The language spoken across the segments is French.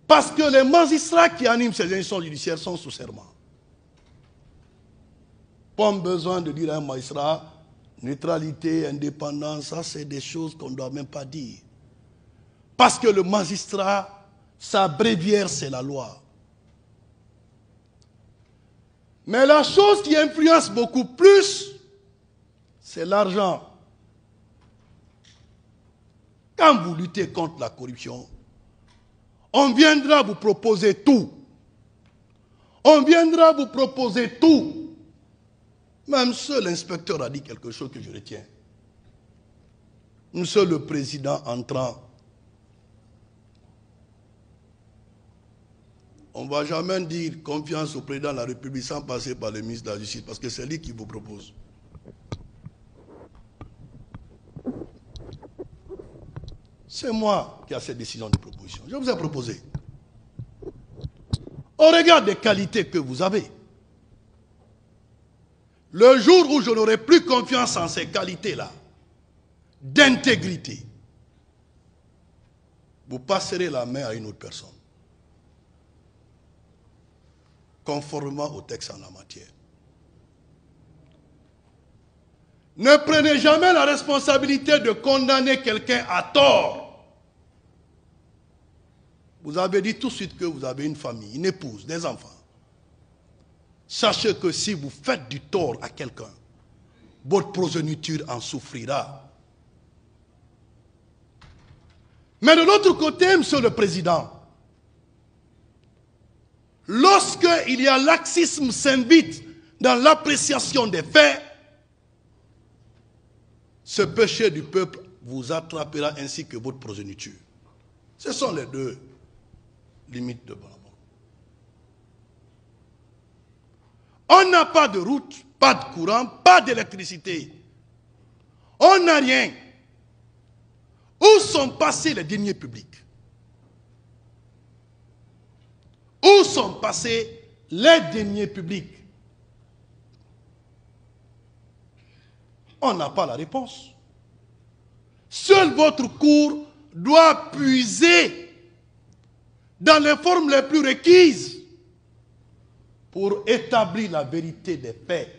Parce que les magistrats qui animent ces institutions judiciaires sont sous serment. Pas besoin de dire à un magistrat, neutralité, indépendance, ça c'est des choses qu'on ne doit même pas dire. Parce que le magistrat, sa bréviaire c'est la loi. Mais la chose qui influence beaucoup plus, c'est l'argent. Quand vous luttez contre la corruption, on viendra vous proposer tout. On viendra vous proposer tout. Même seul l'inspecteur a dit quelque chose que je retiens. Monsieur le président entrant, on ne va jamais dire confiance au président de la République sans passer par le ministre de la Justice, parce que c'est lui qui vous propose. C'est moi qui ai cette décision de proposition. Je vous ai proposé. Au regard des qualités que vous avez, le jour où je n'aurai plus confiance en ces qualités-là, d'intégrité, vous passerez la main à une autre personne, conformément au texte en la matière. Ne prenez jamais la responsabilité de condamner quelqu'un à tort. Vous avez dit tout de suite que vous avez une famille, une épouse, des enfants. Sachez que si vous faites du tort à quelqu'un, votre progéniture en souffrira. Mais de l'autre côté, Monsieur le Président, lorsqu'il y a laxisme s'invite dans l'appréciation des faits, ce péché du peuple vous attrapera ainsi que votre progéniture. Ce sont les deux limites de Bonamont. On n'a pas de route, pas de courant, pas d'électricité. On n'a rien. Où sont passés les deniers publics? Où sont passés les deniers publics? On n'a pas la réponse. Seule votre cour doit puiser dans les formes les plus requises pour établir la vérité des faits,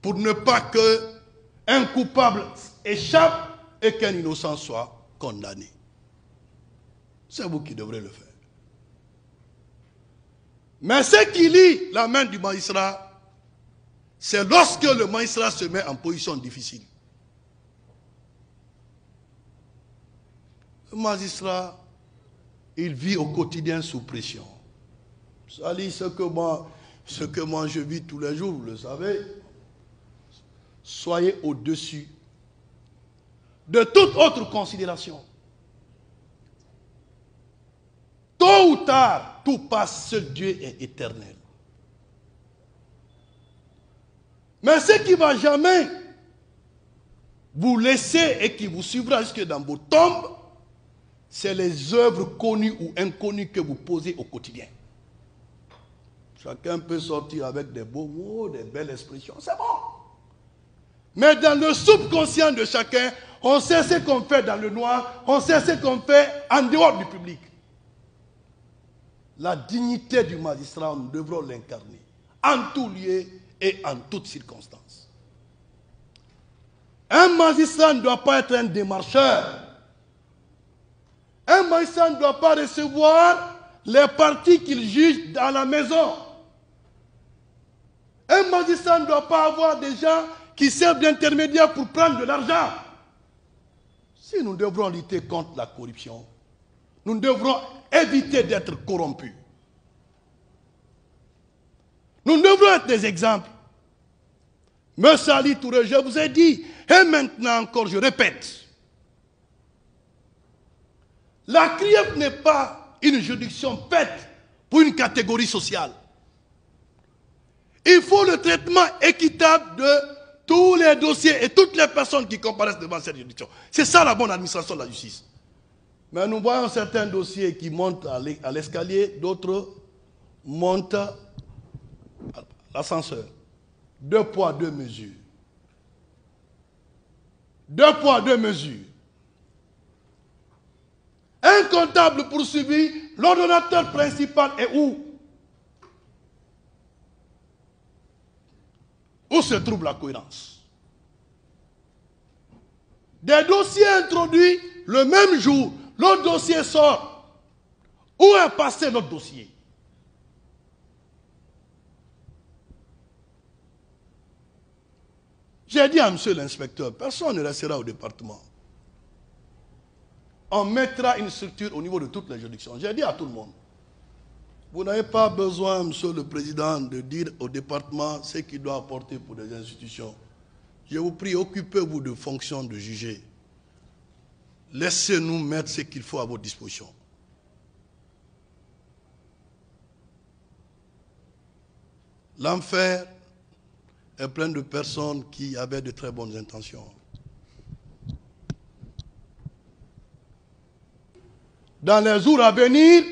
pour ne pas qu'un coupable échappe et qu'un innocent soit condamné. C'est vous qui devrez le faire. Mais ce qui lie la main du magistrat, c'est lorsque le magistrat se met en position difficile. Le magistrat, il vit au quotidien sous pression. Ça dit ce que moi je vis tous les jours, vous le savez. Soyez au-dessus de toute autre considération. Tôt ou tard, tout passe, seul Dieu est éternel. Mais ce qui ne va jamais vous laisser et qui vous suivra jusque dans vos tombes, c'est les œuvres connues ou inconnues que vous posez au quotidien. Chacun peut sortir avec des beaux mots, des belles expressions, c'est bon. Mais dans le subconscient de chacun, on sait ce qu'on fait dans le noir, on sait ce qu'on fait en dehors du public. La dignité du magistrat, nous devrons l'incarner en tout lieu et en toutes circonstances. Un magistrat ne doit pas être un démarcheur. Un magistrat ne doit pas recevoir les parties qu'il juge dans la maison. Un magistrat ne doit pas avoir des gens qui servent d'intermédiaires pour prendre de l'argent. Si nous devrons lutter contre la corruption, nous devrons éviter d'être corrompus. Nous devrons être des exemples. Monsieur Ali Touré, je vous ai dit, et maintenant encore, je répète, la CRIEF n'est pas une juridiction faite pour une catégorie sociale. Il faut le traitement équitable de tous les dossiers et toutes les personnes qui comparaissent devant cette juridiction. C'est ça la bonne administration de la justice. Mais nous voyons certains dossiers qui montent à l'escalier, d'autres montent à l'ascenseur. 2 poids, 2 mesures. 2 poids, 2 mesures. Un comptable poursuivi l'ordonnateur principal est où? Où se trouve la cohérence? Des dossiers introduits le même jour, l'autre dossier sort. Où est passé l'autre dossier? J'ai dit à monsieur l'inspecteur, personne ne restera au département. On mettra une structure au niveau de toutes les juridictions. J'ai dit à tout le monde, vous n'avez pas besoin, monsieur le président, de dire au département ce qu'il doit apporter pour des institutions. Je vous prie, occupez-vous de fonctions de juger. Laissez-nous mettre ce qu'il faut à votre disposition. L'enfer est plein de personnes qui avaient de très bonnes intentions. Dans les jours à venir,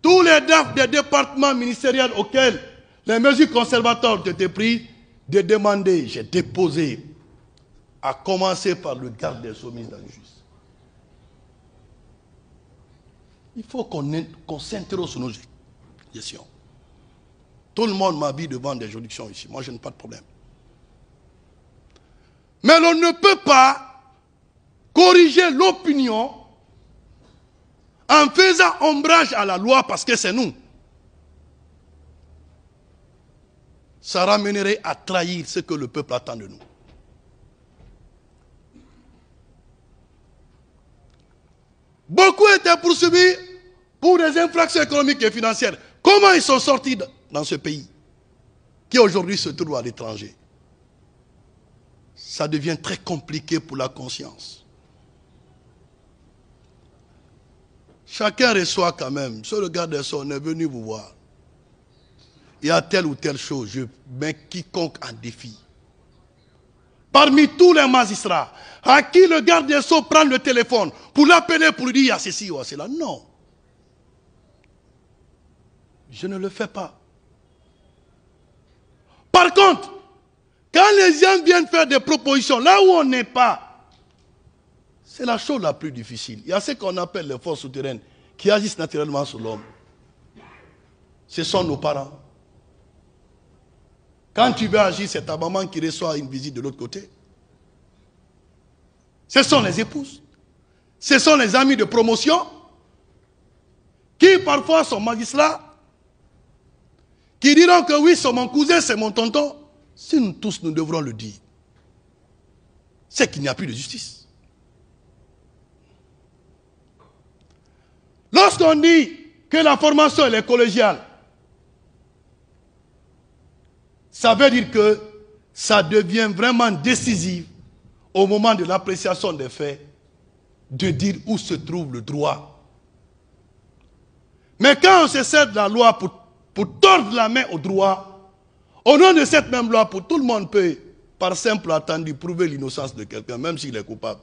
tous les DAF des départements ministériels auxquels les mesures conservatoires ont été prises, de demander, j'ai déposé, à commencer par le garde des Sceaux, ministre de la Justice. Il faut qu'on s'interroge sur nos gestions. Tout le monde m'habille devant des juridictions ici. Moi, je n'ai pas de problème. Mais l'on ne peut pas corriger l'opinion en faisant ombrage à la loi parce que c'est nous. Ça ramènerait à trahir ce que le peuple attend de nous. Beaucoup étaient poursuivis pour des infractions économiques et financières. Comment ils sont sortis dans ce pays qui aujourd'hui se trouve à l'étranger? Ça devient très compliqué pour la conscience. Chacun reçoit quand même. Monsieur le garde des Sceaux, on est venu vous voir. Il y a telle ou telle chose, je mets quiconque en défi. Parmi tous les magistrats, à qui le garde des Sceaux prend le téléphone pour l'appeler, pour lui dire il y a ceci ou cela. Non. Je ne le fais pas. Par contre, quand les gens viennent faire des propositions, là où on n'est pas, c'est la chose la plus difficile. Il y a ce qu'on appelle les forces souterraines qui agissent naturellement sur l'homme. Ce sont nos parents. Quand tu veux agir, c'est ta maman qui reçoit une visite de l'autre côté. Ce sont les épouses. Ce sont les amis de promotion qui parfois sont magistrats, qui diront que oui, c'est mon cousin, c'est mon tonton. Si nous tous, nous devrons le dire, c'est qu'il n'y a plus de justice. Lorsqu'on dit que la formation elle est collégiale, ça veut dire que ça devient vraiment décisif au moment de l'appréciation des faits de dire où se trouve le droit. Mais quand on se sert de la loi pour tordre la main au droit, au nom de cette même loi, pour tout le monde peut, par simple attendu, prouver l'innocence de quelqu'un, même s'il est coupable.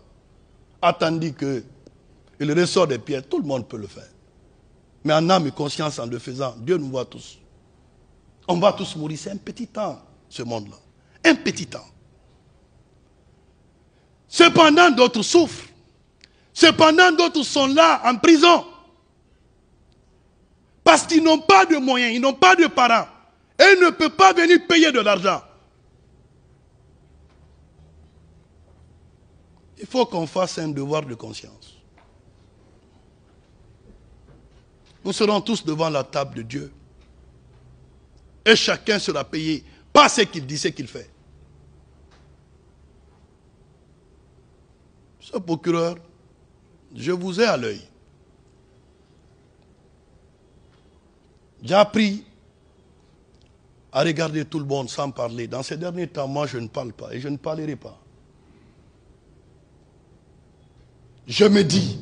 Attendu qu'il ressort des pièces, tout le monde peut le faire. Mais en âme et conscience, en le faisant, Dieu nous voit tous. On va tous mourir. C'est un petit temps, ce monde-là. Un petit temps. Cependant, d'autres souffrent. Cependant, d'autres sont là, en prison. Parce qu'ils n'ont pas de moyens, ils n'ont pas de parents. Et ils ne peuvent pas venir payer de l'argent. Il faut qu'on fasse un devoir de conscience. Nous serons tous devant la table de Dieu. Et chacun sera payé, pas ce qu'il dit, ce qu'il fait. Ce procureur, je vous ai à l'œil. J'ai appris à regarder tout le monde sans parler. Dans ces derniers temps, moi, je ne parle pas et je ne parlerai pas. Je me dis,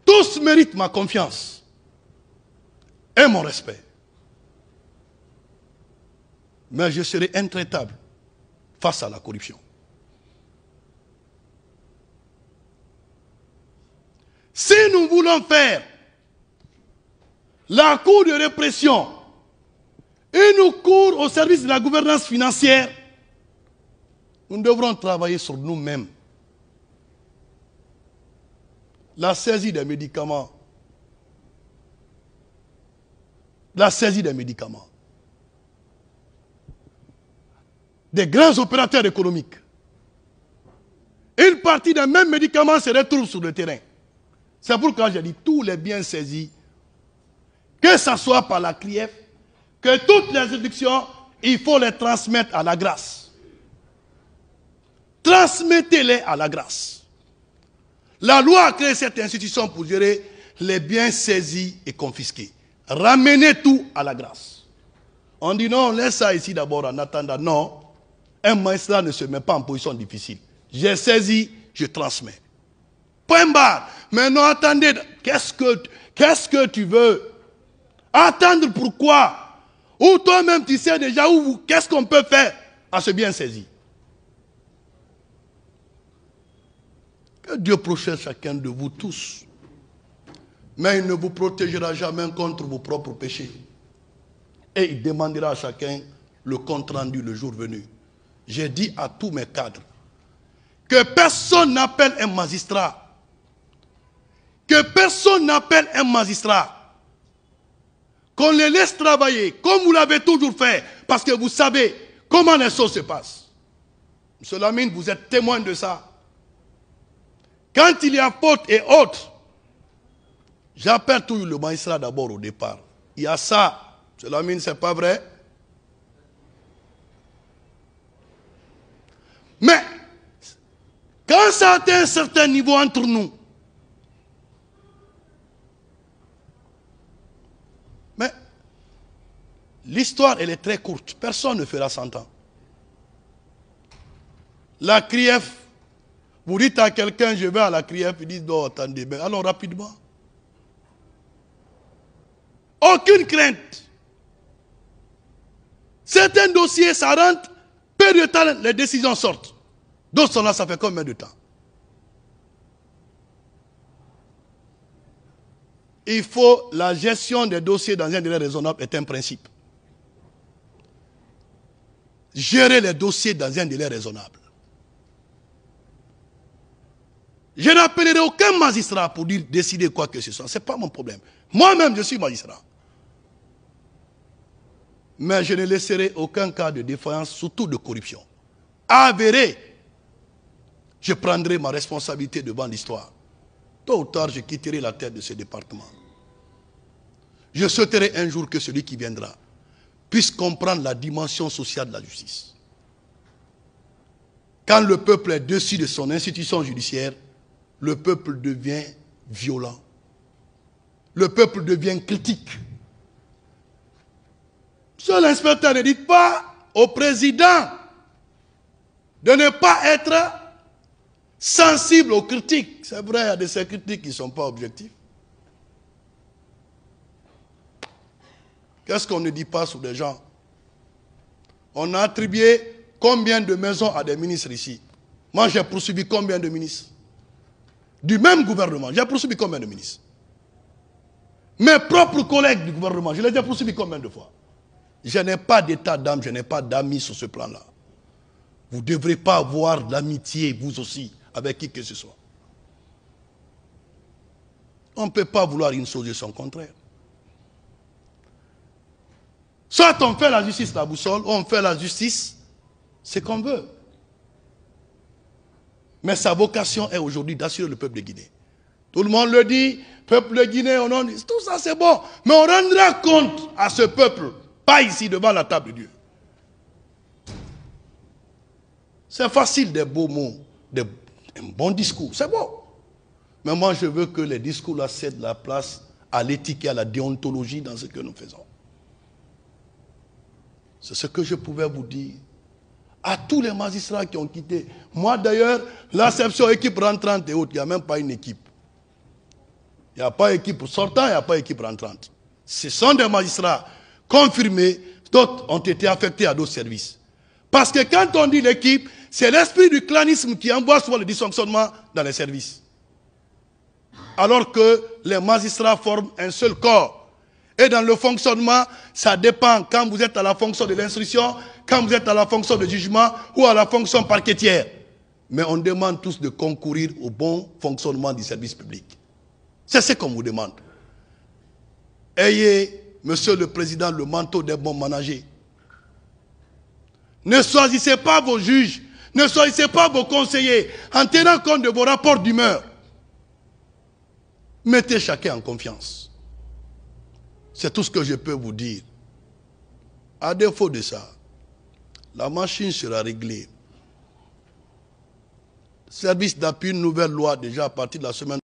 tous méritent ma confiance et mon respect. Mais je serai intraitable face à la corruption. Si nous voulons faire la cour de répression une cour au service de la gouvernance financière, nous devrons travailler sur nous-mêmes. La saisie des médicaments la saisie des médicaments. Des grands opérateurs économiques. Une partie des mêmes médicaments se retrouve sur le terrain. C'est pourquoi j'ai dit tous les biens saisis, que ce soit par la CRIEF, que toutes les juridictions, il faut les transmettre à la grâce. Transmettez-les à la grâce. La loi a créé cette institution pour gérer les biens saisis et confisqués. Ramenez tout à la grâce. On dit non, laisse ça ici d'abord en attendant. Non, un magistrat ne se met pas en position difficile. J'ai saisi, je transmets. Point barre. Mais non, attendez, qu'est-ce que tu veux? Attendre pourquoi? Ou toi-même tu sais déjà qu'est-ce qu'on peut faire à ce bien saisi? Que Dieu protège chacun de vous tous. Mais il ne vous protégera jamais contre vos propres péchés. Et il demandera à chacun le compte rendu le jour venu. J'ai dit à tous mes cadres que personne n'appelle un magistrat. Que personne n'appelle un magistrat. Qu'on les laisse travailler comme vous l'avez toujours fait. Parce que vous savez comment les choses se passent. M. Lamine, vous êtes témoin de ça. Quand il y a faute et autres, j'appelle toujours le magistrat d'abord au départ. Il y a ça. M. Lamine, c'est pas vrai? Mais, quand ça atteint un certain niveau entre nous, mais l'histoire, elle est très courte. Personne ne fera 100 ans. La CRIEF, vous dites à quelqu'un, je vais à la CRIEF, il dit, non, attendez, mais allons rapidement. Aucune crainte. Certains dossiers, ça rentre, peu de temps, les décisions sortent. D'autres sont là, ça fait combien de temps? Il faut, la gestion des dossiers dans un délai raisonnable est un principe. Gérer les dossiers dans un délai raisonnable. Je n'appellerai aucun magistrat pour dire décider quoi que ce soit. Ce n'est pas mon problème. Moi-même, je suis magistrat. Mais je ne laisserai aucun cas de défaillance, surtout de corruption. Avéré, je prendrai ma responsabilité devant l'histoire. Tôt ou tard, je quitterai la tête de ce département. Je souhaiterai un jour que celui qui viendra puisse comprendre la dimension sociale de la justice. Quand le peuple est dessus de son institution judiciaire, le peuple devient violent. Le peuple devient critique. Monsieur l'inspecteur, ne dites pas au président de ne pas être sensible aux critiques. C'est vrai, il y a de ces critiques qui ne sont pas objectifs. Qu'est-ce qu'on ne dit pas sur des gens? On a attribué combien de maisons à des ministres ici? Moi, j'ai poursuivi combien de ministres? Du même gouvernement, j'ai poursuivi combien de ministres? Mes propres collègues du gouvernement, je les ai poursuivis combien de fois? Je n'ai pas d'état d'âme, je n'ai pas d'amis sur ce plan-là. Vous ne devrez pas avoir d'amitié, vous aussi, avec qui que ce soit. On ne peut pas vouloir une chose et son contraire. Soit on fait la justice la boussole, ou on fait la justice, c'est qu'on veut. Mais sa vocation est aujourd'hui d'assurer le peuple de Guinée. Tout le monde le dit, peuple de Guinée, tout ça c'est bon. Mais on rendra compte à ce peuple, pas ici devant la table de Dieu. C'est facile des beaux mots, un bon discours, c'est bon. Mais moi je veux que les discours là cèdent la place à l'éthique et à la déontologie dans ce que nous faisons. C'est ce que je pouvais vous dire. À tous les magistrats qui ont quitté. Moi d'ailleurs, l'acception équipe rentrante et autres, il n'y a même pas une équipe. Il n'y a pas équipe sortant, il n'y a pas équipe rentrante. Ce sont des magistrats confirmés, d'autres ont été affectés à d'autres services. Parce que quand on dit l'équipe, c'est l'esprit du clanisme qui envoie souvent le dysfonctionnement dans les services. Alors que les magistrats forment un seul corps. Et dans le fonctionnement, ça dépend quand vous êtes à la fonction de l'instruction, quand vous êtes à la fonction de jugement ou à la fonction parquetière. Mais on demande tous de concourir au bon fonctionnement du service public. C'est ce qu'on vous demande. Ayez Monsieur le Président, le manteau des bons managers. Ne choisissez pas vos juges, ne choisissez pas vos conseillers en tenant compte de vos rapports d'humeur. Mettez chacun en confiance. C'est tout ce que je peux vous dire. À défaut de ça, la machine sera réglée. Service d'appui, une nouvelle loi déjà à partir de la semaine